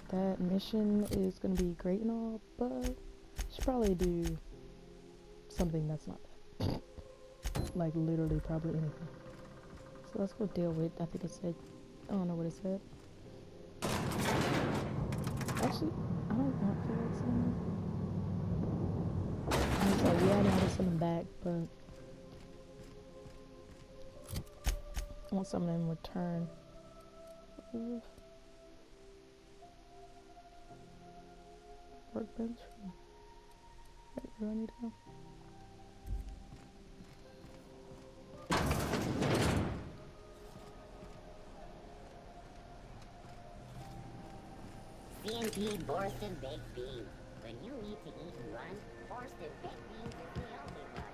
that mission is gonna be great and all, but should probably do something that's not that. Like literally probably anything. So let's go deal with, I think it said, I don't know what it said. Actually, I don't feel like sending them. I was like, yeah, I know how to send them back, but I want something in return. Workbench. Wait, where do I need to go? CNT Borsted Baked Beans. When you need to eat and run, Borsted Baked Beans is the only one.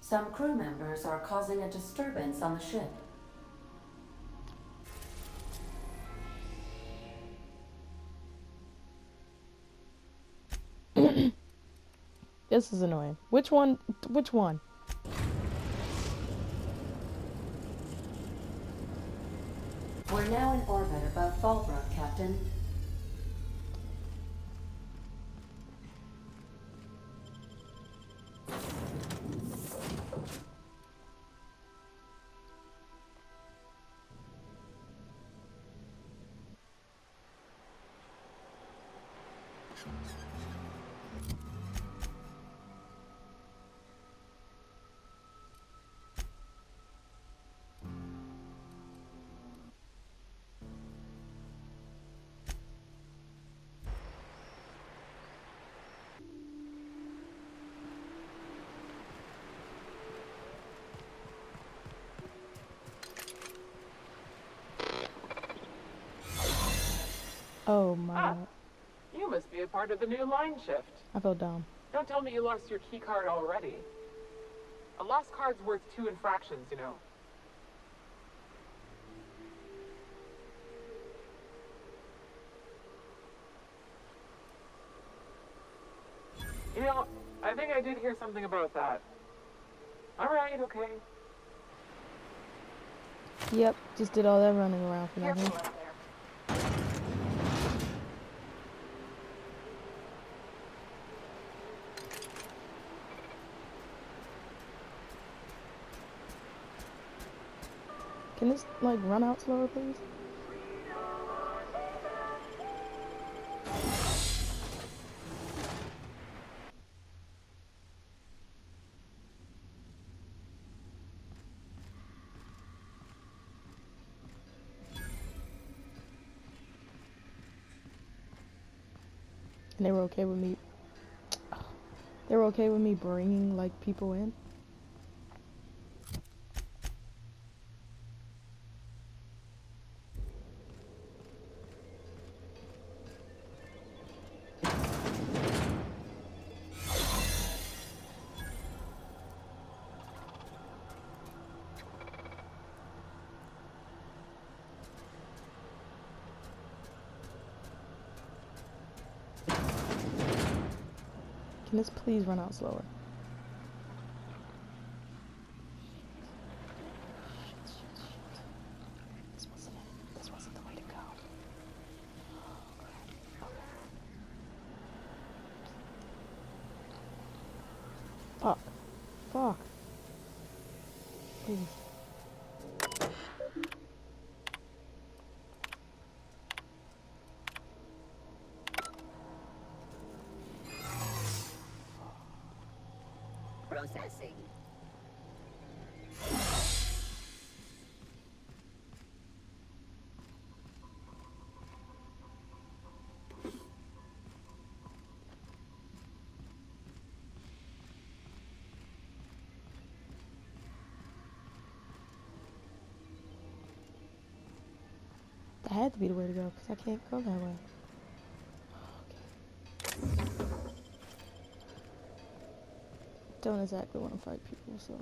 Some crew members are causing a disturbance on the ship. This is annoying. Which one? Which one? We're now in orbit above Fallbrook, Captain. Oh my god. You must be a part of the new line shift. I fell down. Don't tell me you lost your key card already. A lost card's worth 2 infractions, you know. You know, I think I did hear something about that. Alright, okay. Yep, just did all that running around for Careful nothing. out there. Can this like run out slower, please? And they were okay with me. They were okay with me bringing like people in. Can this please run out slower? This wasn't it. This wasn't the way to go. Fuck. Fuck. Please. Processing. had to be the way to go because I can't go that way. Okay. Don't exactly want to fight people, so.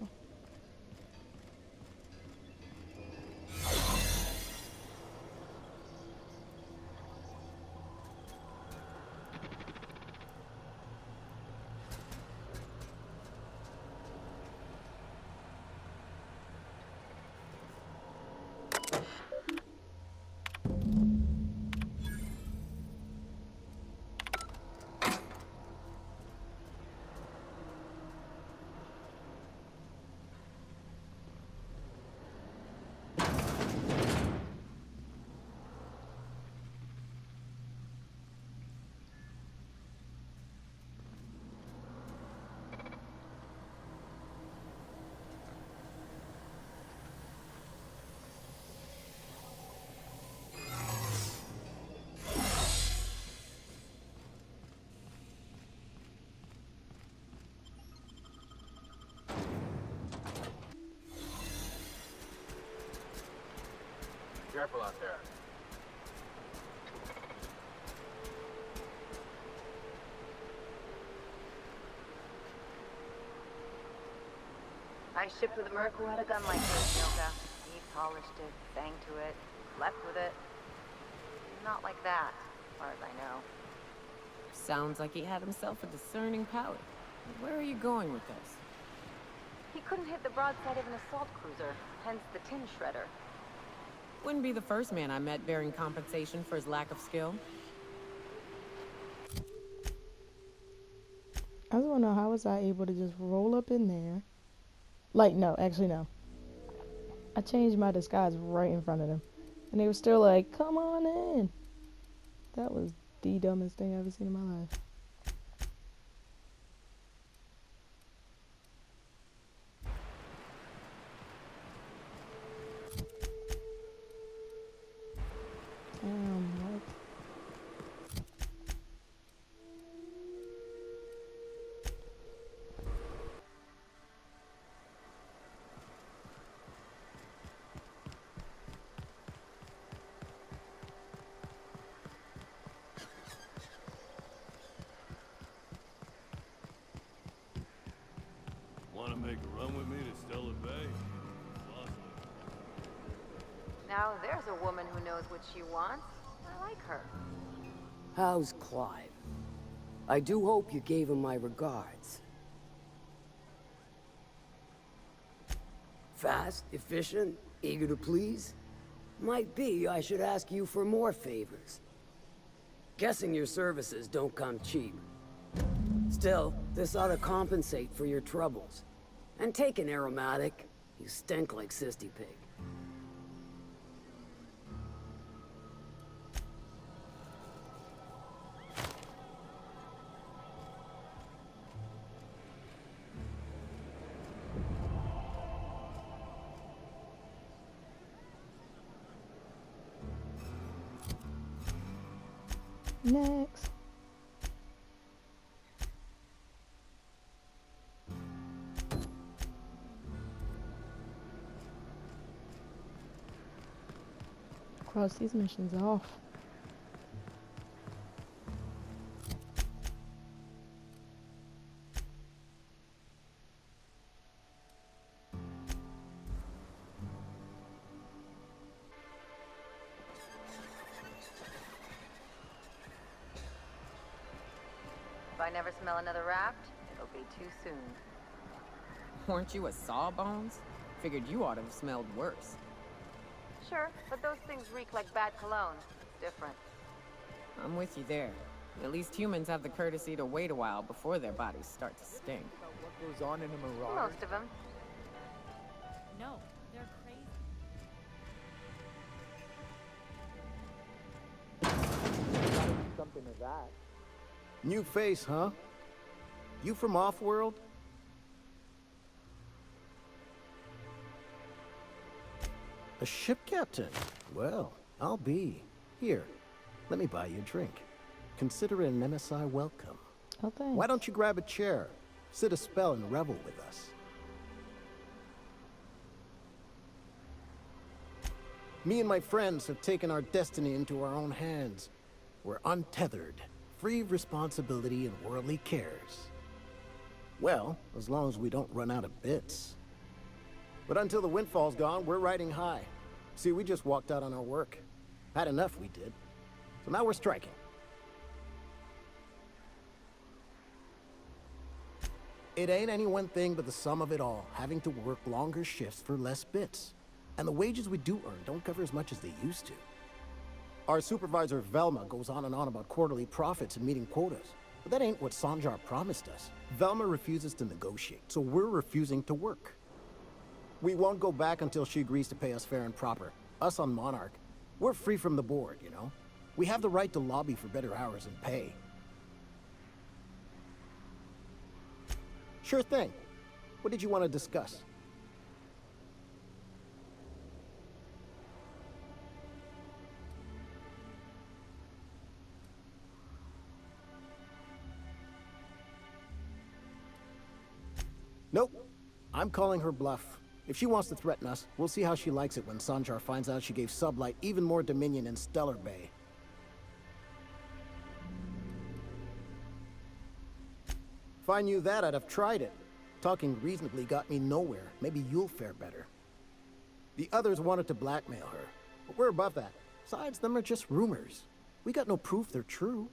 Careful out there. I shipped with a merc who had a gun like this, Yoka. He polished it, banged to it, slept with it. Not like that, as far as I know. Sounds like he had himself a discerning palate. Where are you going with this? He couldn't hit the broadside of an assault cruiser, hence the tin shredder. Wouldn't be the first man I met bearing compensation for his lack of skill. I just want to know, how was I able to just roll up in there? Like, no, actually, no. I changed my disguise right in front of them. And they were still like, come on in. That was the dumbest thing I've ever seen in my life. What? Want to make a run with me to Stella Bay? Awesome. Now there's a woman who knows what she wants. I like her. How's Clive? I do hope you gave him my regards. Fast, efficient, eager to please? Might be I should ask you for more favors. Guessing your services don't come cheap. Still, this ought to compensate for your troubles. And take an aromatic. You stink like Sisty Pig. Next. Cross these missions off. If I never smell another raft, it'll be too soon. Weren't you a sawbones? Figured you ought to have smelled worse. Sure, but those things reek like bad cologne. It's different. I'm with you there. At least humans have the courtesy to wait a while before their bodies start to stink. What goes on in a marauder? Most of them. No, they're crazy. Something of that. New face, huh? You from Offworld? A ship captain? Well, I'll be. Here, let me buy you a drink. Consider it an MSI welcome. Oh, thanks. Why don't you grab a chair, sit a spell, and revel with us? Me and my friends have taken our destiny into our own hands. We're untethered, free of responsibility and worldly cares. Well, as long as we don't run out of bits. But until the windfall's gone, we're riding high. See, we just walked out on our work. Had enough, we did. So now we're striking. It ain't any one thing but the sum of it all, having to work longer shifts for less bits. And the wages we do earn don't cover as much as they used to. Our supervisor Velma goes on and on about quarterly profits and meeting quotas. But that ain't what Sanjar promised us. Velma refuses to negotiate, so we're refusing to work. We won't go back until she agrees to pay us fair and proper. Us on Monarch, we're free from the board, you know? We have the right to lobby for better hours and pay. Sure thing. What did you want to discuss? Nope. I'm calling her bluff. If she wants to threaten us, we'll see how she likes it when Sanjar finds out she gave Sublight even more dominion in Stellar Bay. If I knew that, I'd have tried it. Talking reasonably got me nowhere. Maybe you'll fare better. The others wanted to blackmail her, but we're above that. Besides, them are just rumors. We got no proof they're true.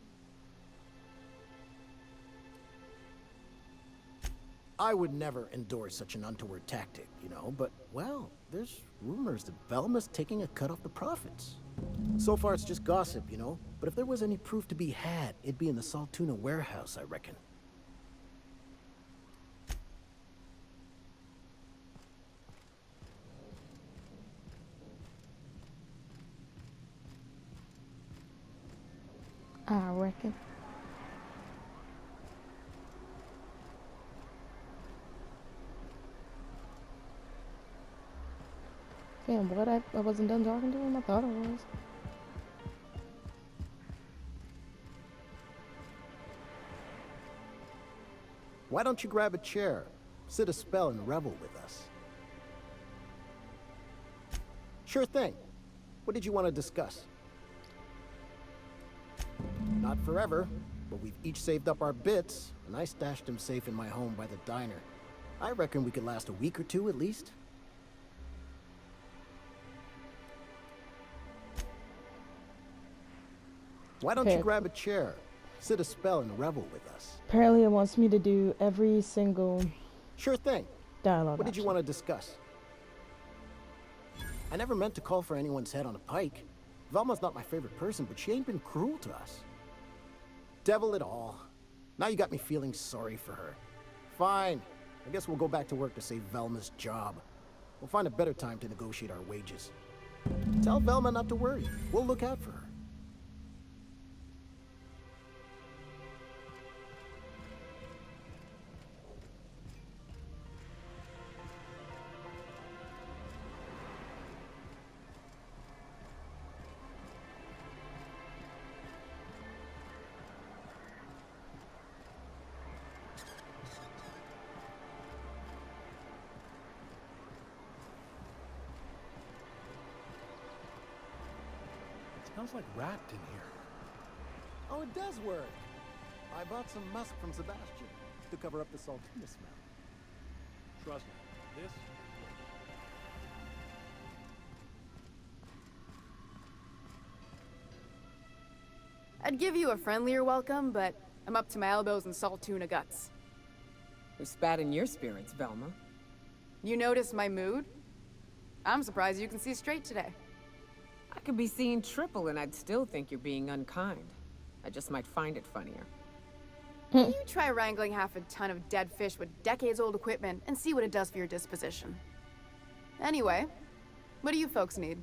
I would never endorse such an untoward tactic, you know, but, well, there's rumors that Velma's taking a cut off the profits. So far, it's just gossip, you know, but if there was any proof to be had, it'd be in the Saltuna warehouse, I reckon. I reckon. Damn, what? I wasn't done talking to him? I thought I was. Why don't you grab a chair, sit a spell and revel with us? Sure thing. What did you want to discuss? Not forever, but we've each saved up our bits, and I stashed them safe in my home by the diner. I reckon we could last a week or two at least. Why don't you grab a chair, sit a spell and revel with us? Apparently it wants me to do every single Sure thing. dialogue. What did you want to discuss? I never meant to call for anyone's head on a pike. Velma's not my favorite person, but she ain't been cruel to us. Devil it all. Now you got me feeling sorry for her. Fine. I guess we'll go back to work to save Velma's job. We'll find a better time to negotiate our wages. Tell Velma not to worry. We'll look out for her. Smells like wrapped in here. Oh, it does work. I bought some musk from Sebastian to cover up the saltina smell. Trust me, this. I'd give you a friendlier welcome, but I'm up to my elbows in salt tuna guts. Who spat in your spirits, Velma? You notice my mood? I'm surprised you can see straight today. I could be seeing triple and I'd still think you're being unkind. I just might find it funnier. You try wrangling half a ton of dead fish with decades-old equipment and see what it does for your disposition. Anyway, what do you folks need?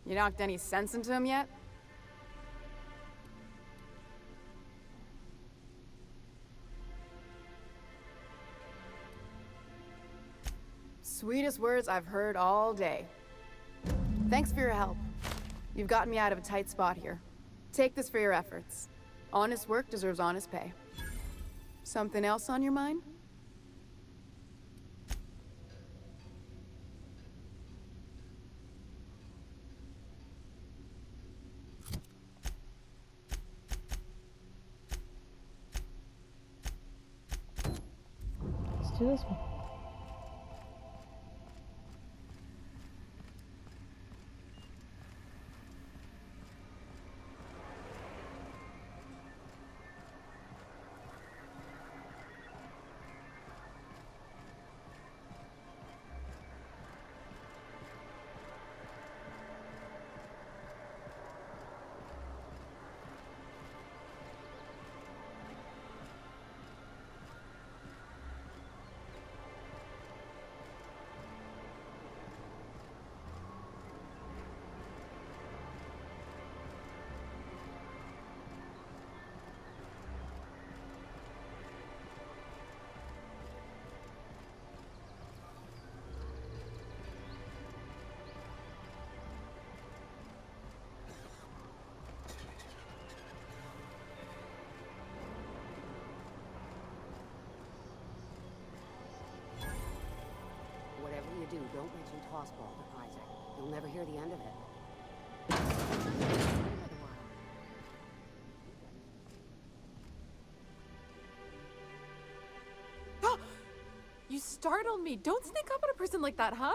You knocked any sense into him yet? Sweetest words I've heard all day. Thanks for your help. You've gotten me out of a tight spot here. Take this for your efforts. Honest work deserves honest pay. Something else on your mind? to this one. Whatever you do, don't mention Tossball to Isaac. You'll never hear the end of it. You startled me. Don't sneak up on a person like that, huh?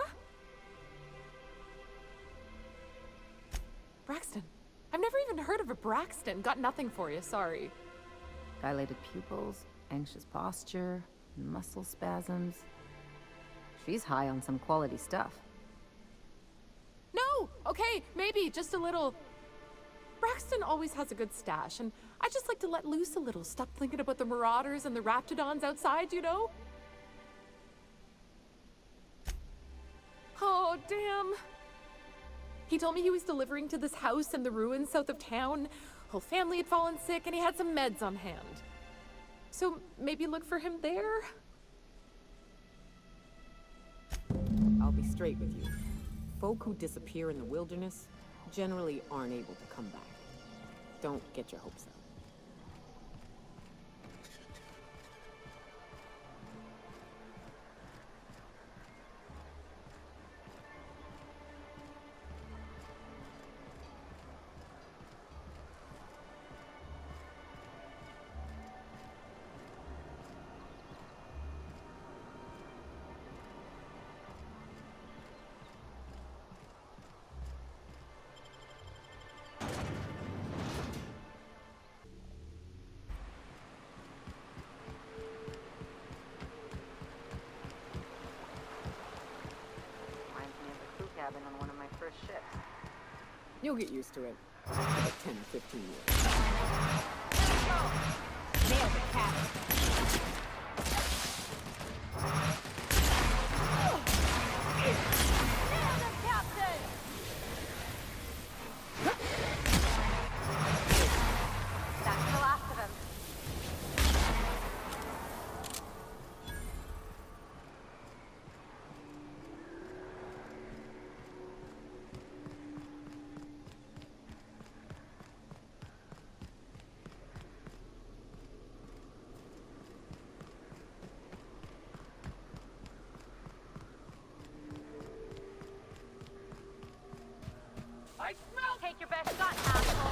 Braxton. I've never even heard of a Braxton. Got nothing for you, sorry. Dilated pupils, anxious posture, muscle spasms. She's high on some quality stuff. No! Okay, maybe, just a little. Braxton always has a good stash, and I just like to let loose a little. Stop thinking about the marauders and the raptidons outside, you know? Oh, damn. He told me he was delivering to this house in the ruins south of town. Whole family had fallen sick, and he had some meds on hand. So maybe look for him there? I'll be straight with you. Folk who disappear in the wilderness generally aren't able to come back. Don't get your hopes up. Cabin on one of my first ships. You'll get used to it. About 10, 15 years. Nailed it, Captain. Nailed it, Captain! That's the last of him. Take your best shot, asshole!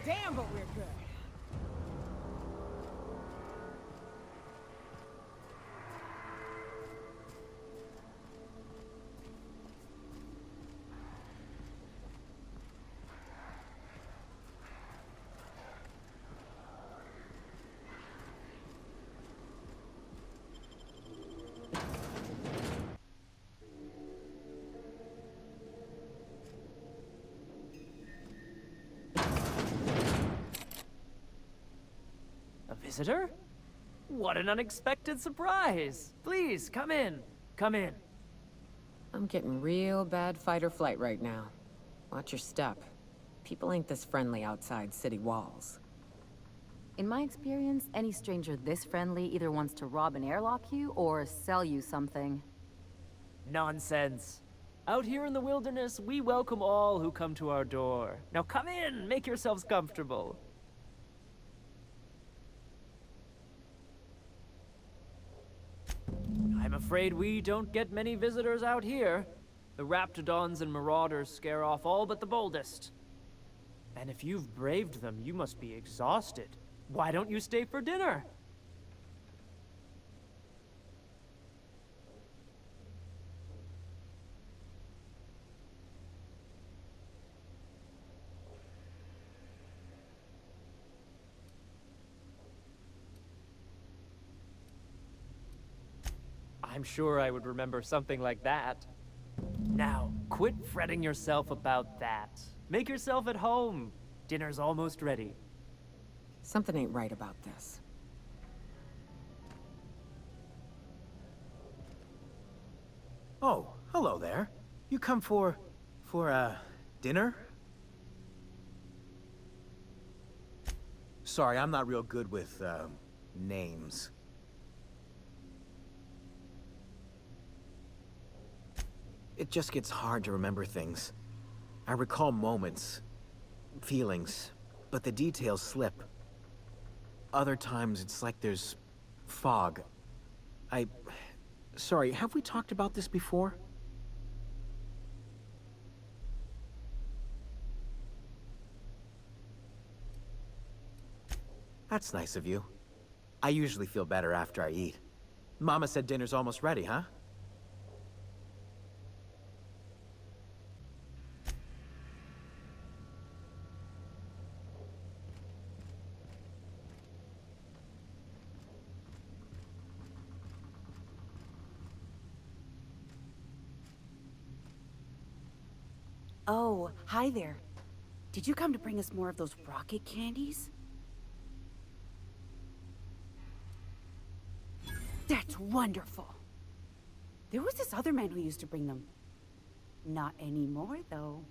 Damn, but we're good. visitor? What an unexpected surprise! Please, come in. Come in. I'm getting real bad fight or flight right now. Watch your step. People ain't this friendly outside city walls. In my experience, any stranger this friendly either wants to rob and airlock you or sell you something. Nonsense. Out here in the wilderness, we welcome all who come to our door. Now come in, make yourselves comfortable. I'm afraid we don't get many visitors out here. The Raptidons and Marauders scare off all but the boldest. And if you've braved them, you must be exhausted. Why don't you stay for dinner? I'm sure I would remember something like that. Now, quit fretting yourself about that. Make yourself at home. Dinner's almost ready. Something ain't right about this. Oh, hello there. You come for dinner? Sorry, I'm not real good with, names. It just gets hard to remember things. I recall moments, feelings, but the details slip. Other times, it's like there's fog. Sorry, have we talked about this before? That's nice of you. I usually feel better after I eat. Mama said dinner's almost ready, huh? Oh, hi there. Did you come to bring us more of those rocket candies? That's wonderful. There was this other man who used to bring them. Not anymore, though.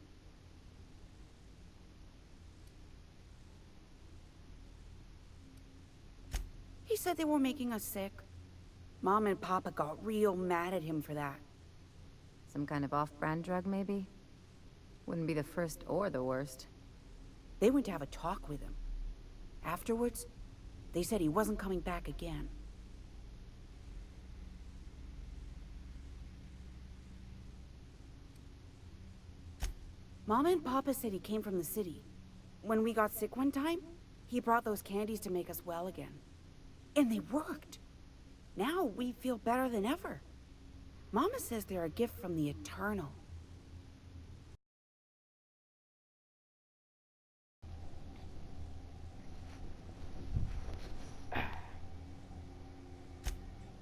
He said they were making us sick. Mom and Papa got real mad at him for that. Some kind of off-brand drug, maybe? Wouldn't be the first or the worst. They went to have a talk with him. Afterwards, they said he wasn't coming back again. Mama and Papa said he came from the city. When we got sick one time, he brought those candies to make us well again. And they worked. Now we feel better than ever. Mama says they're a gift from the Eternal.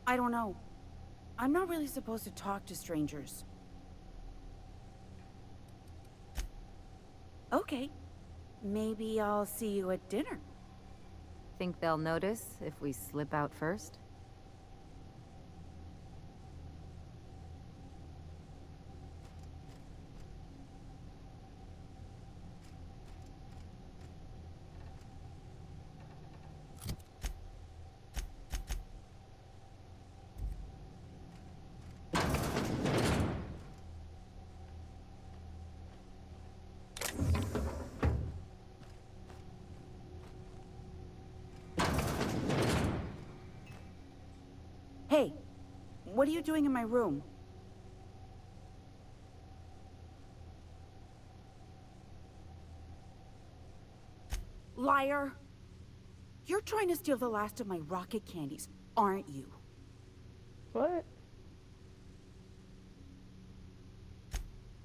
I don't know. I'm not really supposed to talk to strangers. Okay. Maybe I'll see you at dinner. Think they'll notice if we slip out first? Hey, what are you doing in my room? Liar! You're trying to steal the last of my rocket candies, aren't you? What?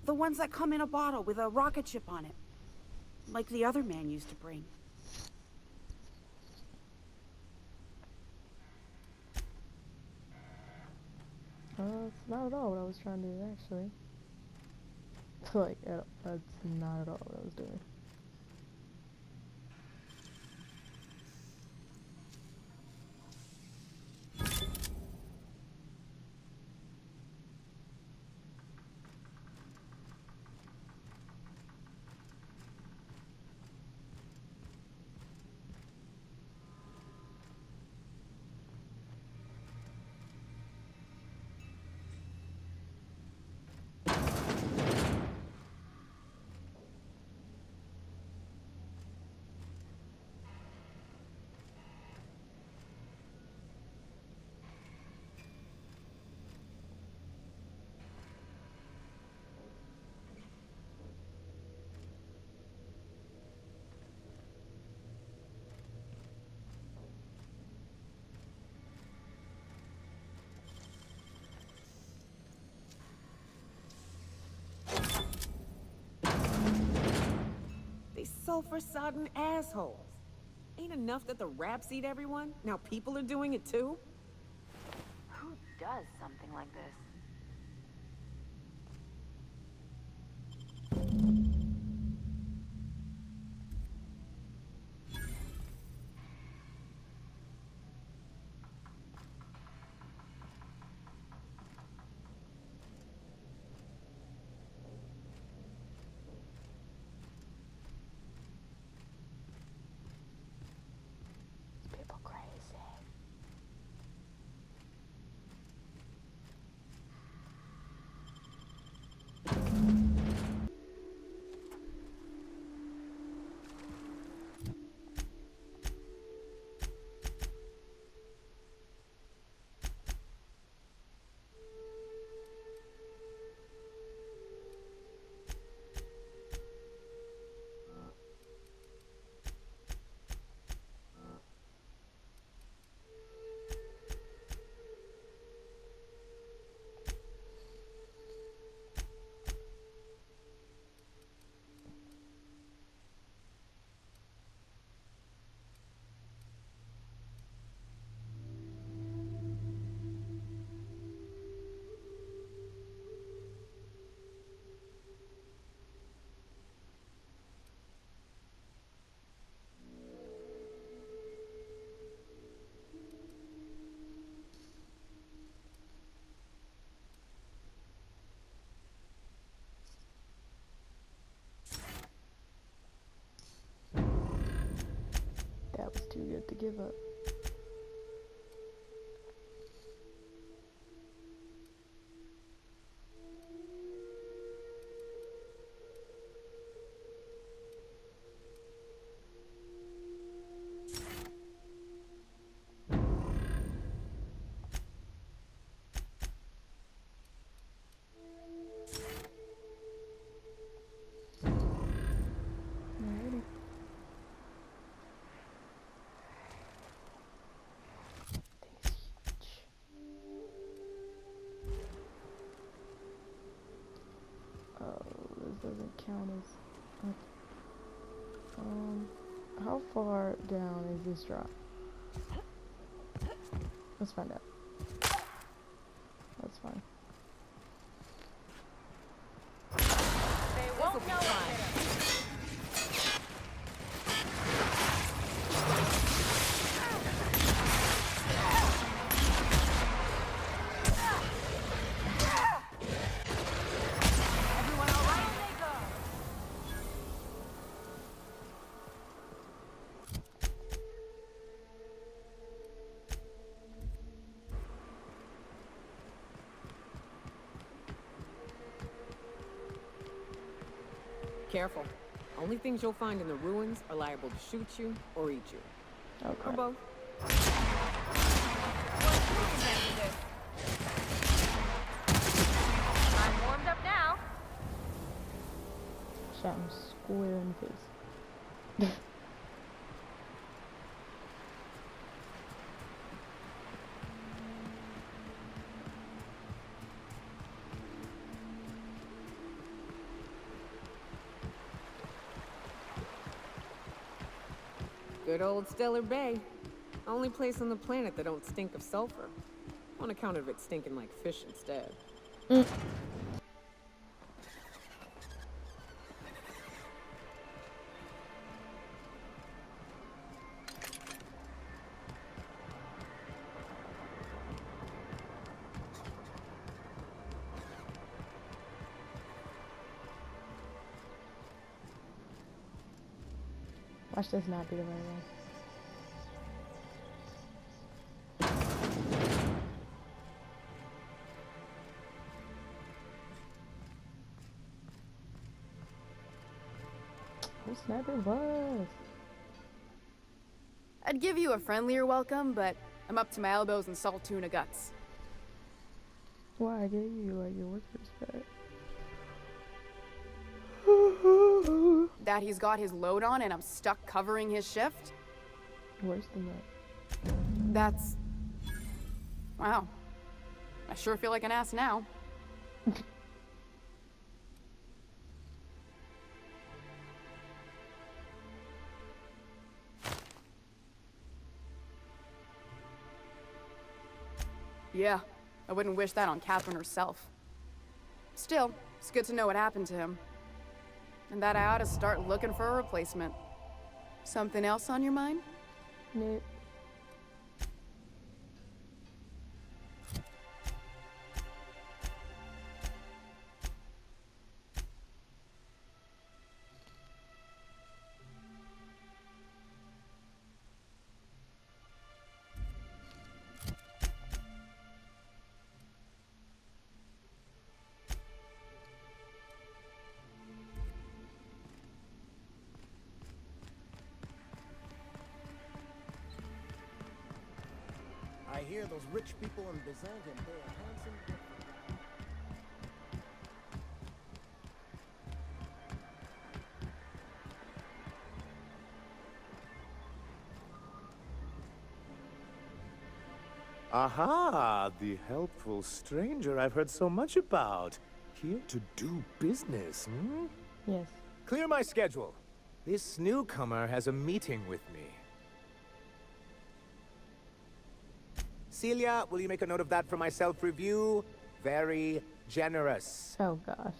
The ones that come in a bottle with a rocket ship on it. Like the other man used to bring. It's not at all what I was trying to do, actually. Like, that's not at all what I was doing. sulfur-sodden assholes. Ain't enough that the raps eat everyone? Now people are doing it too? Who does something like this? People crazy. That was too good to give up. Alrighty. Oh, this doesn't count as. How far down is this drop? Let's find out. That's fine. They won't know it. Everyone all right? They go. Careful. Only things you'll find in the ruins are liable to shoot you or eat you. Okay. Or both. I'm warmed up now. Shot him square in the face. Good old Stellar Bay. Only place on the planet that don't stink of sulfur. On account of it stinking like fish instead. Watch this not be the right one. Oh snap, it was. I'd give you a friendlier welcome, but I'm up to my elbows in salt tuna guts. Why, I gave you like your workers back. That he's got his load on and I'm stuck covering his shift? Worse than that. That's... Wow. I sure feel like an ass now. Yeah, I wouldn't wish that on Catherine herself. Still, it's good to know what happened to him. And that I ought to start looking for a replacement. Something else on your mind? Nope. I hear those rich people in Byzantium pay a handsome gift. Aha, the helpful stranger I've heard so much about. Here to do business, hmm? Yes. Clear my schedule. This newcomer has a meeting with me. Celia, will you make a note of that for my self-review? Very generous. Oh gosh.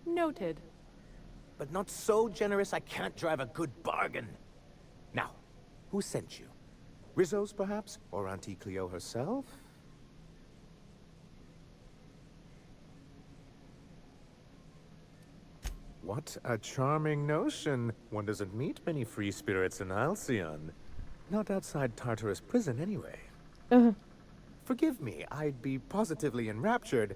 Noted. But not so generous I can't drive a good bargain. Now, who sent you? Rizzo's, perhaps? Or Auntie Cleo herself? What a charming notion. One doesn't meet many free spirits in Halcyon. Not outside Tartarus prison, anyway. Forgive me, I'd be positively enraptured.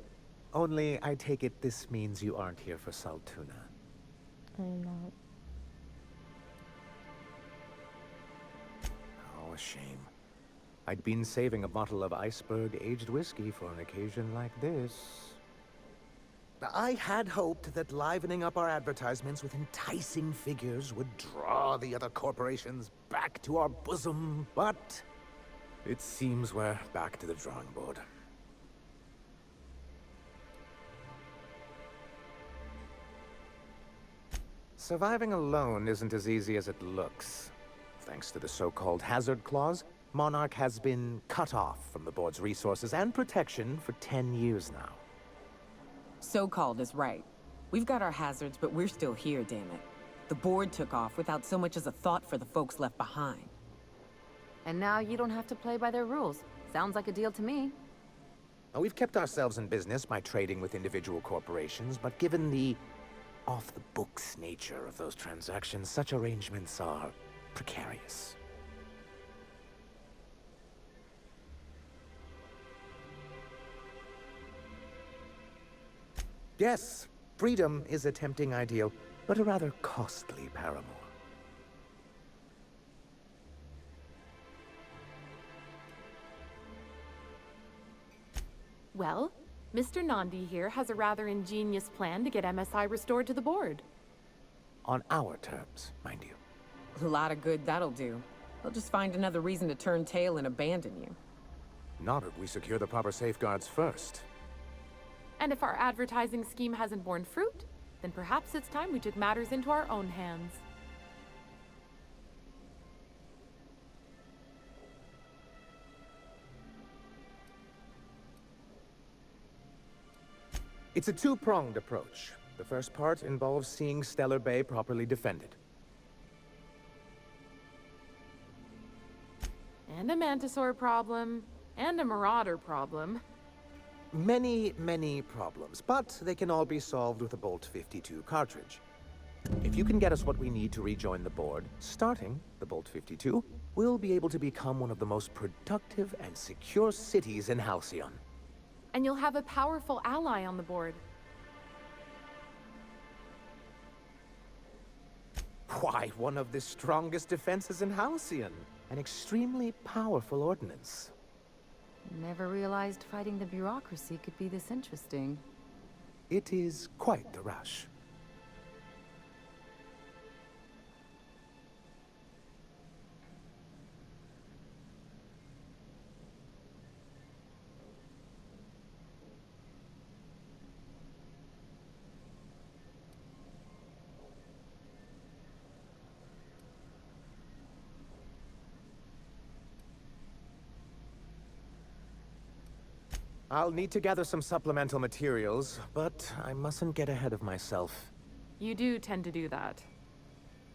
Only, I take it this means you aren't here for Saltuna. I am not. Oh, a shame. I'd been saving a bottle of iceberg-aged whiskey for an occasion like this. I had hoped that livening up our advertisements with enticing figures would draw the other corporations back to our bosom, but it seems we're back to the drawing board. Surviving alone isn't as easy as it looks. Thanks to the so-called hazard clause, Monarch has been cut off from the board's resources and protection for 10 years now. So-called is right. We've got our hazards, but we're still here, damn it. The board took off without so much as a thought for the folks left behind. And now you don't have to play by their rules. Sounds like a deal to me. Now, we've kept ourselves in business by trading with individual corporations, but given the off-the-books nature of those transactions, such arrangements are precarious. Yes, freedom is a tempting ideal, but a rather costly paramour. Well, Mr. Nandi here has a rather ingenious plan to get MSI restored to the board. On our terms, mind you. A lot of good that'll do. They'll just find another reason to turn tail and abandon you. Not if we secure the proper safeguards first. And if our advertising scheme hasn't borne fruit, then perhaps it's time we took matters into our own hands. It's a two-pronged approach. The first part involves seeing Stellar Bay properly defended. And a Mantisaur problem, and a Marauder problem. Many, many problems, but they can all be solved with a Bolt 52 cartridge. If you can get us what we need to rejoin the board, starting the Bolt 52, we'll be able to become one of the most productive and secure cities in Halcyon. And you'll have a powerful ally on the board. Why, one of the strongest defenses in Halcyon. An extremely powerful ordnance. Never realized fighting the bureaucracy could be this interesting. It is quite the rush. I'll need to gather some supplemental materials, but I mustn't get ahead of myself. You do tend to do that.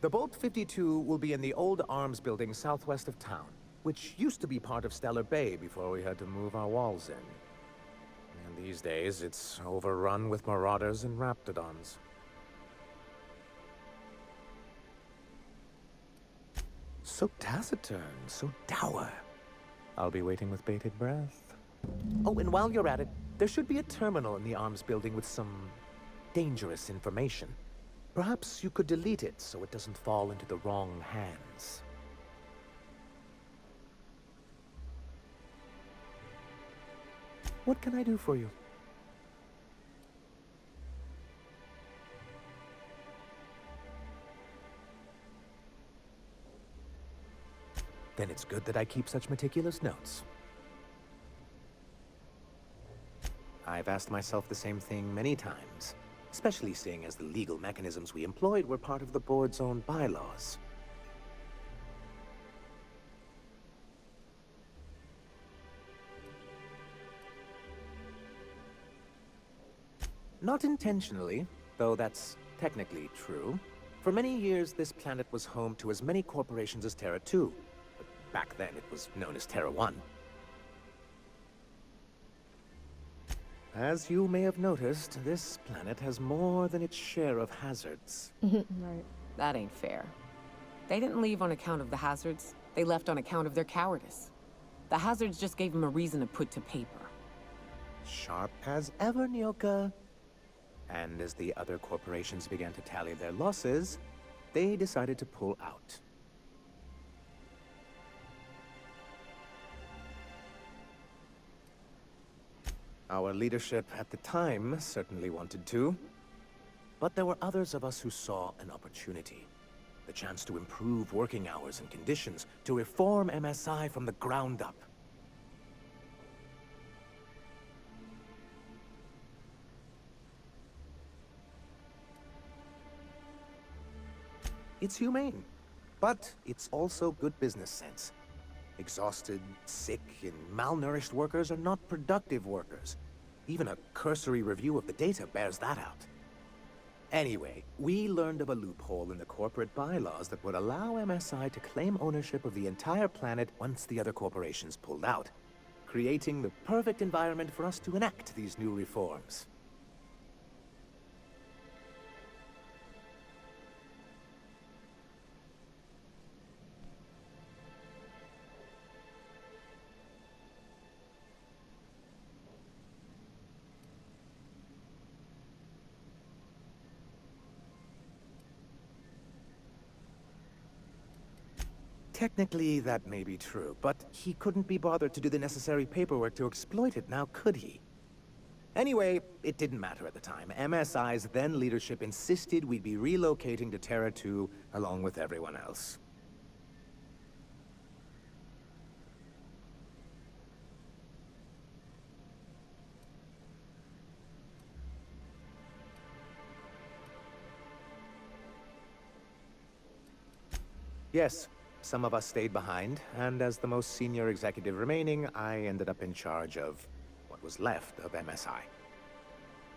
The Bolt 52 will be in the old arms building southwest of town, which used to be part of Stellar Bay before we had to move our walls in. And these days, it's overrun with marauders and raptidons. So taciturn, so dour. I'll be waiting with bated breath. Oh, and while you're at it, there should be a terminal in the arms building with some dangerous information. Perhaps you could delete it so it doesn't fall into the wrong hands. What can I do for you? Then it's good that I keep such meticulous notes. I've asked myself the same thing many times, especially seeing as the legal mechanisms we employed were part of the board's own bylaws. Not intentionally, though that's technically true. For many years, this planet was home to as many corporations as Terra 2. But back then, it was known as Terra 1. As you may have noticed, this planet has more than its share of hazards. Right. That ain't fair. They didn't leave on account of the hazards. They left on account of their cowardice. The hazards just gave them a reason to put to paper. Sharp as ever, Nyoka. And as the other corporations began to tally their losses, they decided to pull out. Our leadership at the time certainly wanted to, but there were others of us who saw an opportunity. The chance to improve working hours and conditions, to reform MSI from the ground up. It's humane, but it's also good business sense. Exhausted, sick, and malnourished workers are not productive workers. Even a cursory review of the data bears that out. Anyway, we learned of a loophole in the corporate bylaws that would allow MSI to claim ownership of the entire planet once the other corporations pulled out, creating the perfect environment for us to enact these new reforms. Technically, that may be true, but he couldn't be bothered to do the necessary paperwork to exploit it now, could he? Anyway, it didn't matter at the time. MSI's then leadership insisted we'd be relocating to Terra 2 along with everyone else. Yes. Some of us stayed behind, and as the most senior executive remaining, I ended up in charge of what was left of MSI.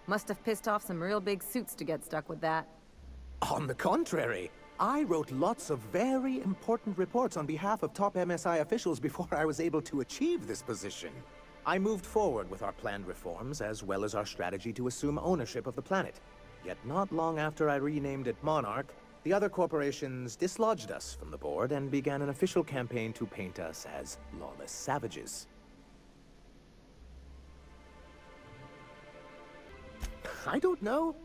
Must have pissed off some real big suits to get stuck with that. On the contrary, I wrote lots of very important reports on behalf of top MSI officials before I was able to achieve this position. I moved forward with our planned reforms, as well as our strategy to assume ownership of the planet. Yet not long after I renamed it Monarch, the other corporations dislodged us from the board and began an official campaign to paint us as lawless savages. I don't know.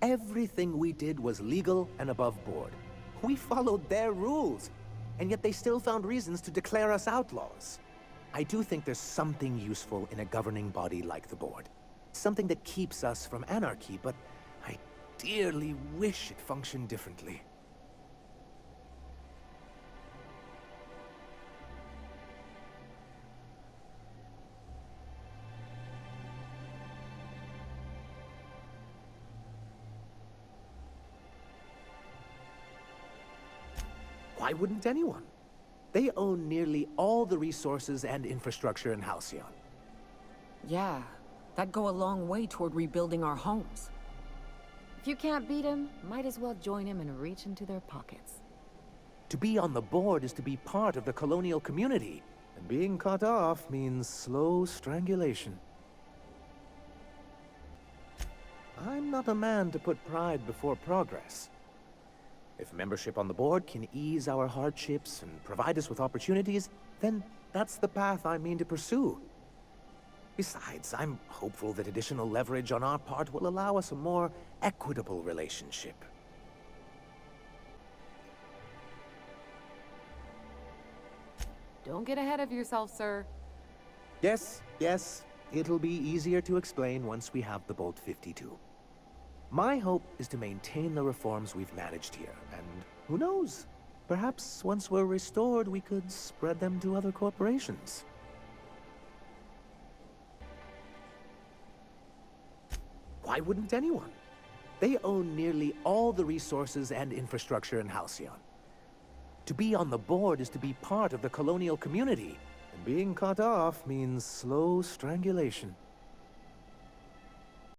Everything we did was legal and above board. We followed their rules, and yet they still found reasons to declare us outlaws. I do think there's something useful in a governing body like the board. Something that keeps us from anarchy, but I dearly wish it functioned differently. Why wouldn't anyone? They own nearly all the resources and infrastructure in Halcyon. Yeah, that'd go a long way toward rebuilding our homes. If you can't beat him, might as well join him and reach into their pockets. To be on the board is to be part of the colonial community, and being cut off means slow strangulation. I'm not a man to put pride before progress. If membership on the board can ease our hardships and provide us with opportunities, then that's the path I mean to pursue. Besides, I'm hopeful that additional leverage on our part will allow us a more equitable relationship. Don't get ahead of yourself, sir. Yes, it'll be easier to explain once we have the Bolt 52. My hope is to maintain the reforms we've managed here, and who knows? Perhaps once we're restored, we could spread them to other corporations. Why wouldn't anyone? They own nearly all the resources and infrastructure in Halcyon. To be on the board is to be part of the colonial community, and being cut off means slow strangulation.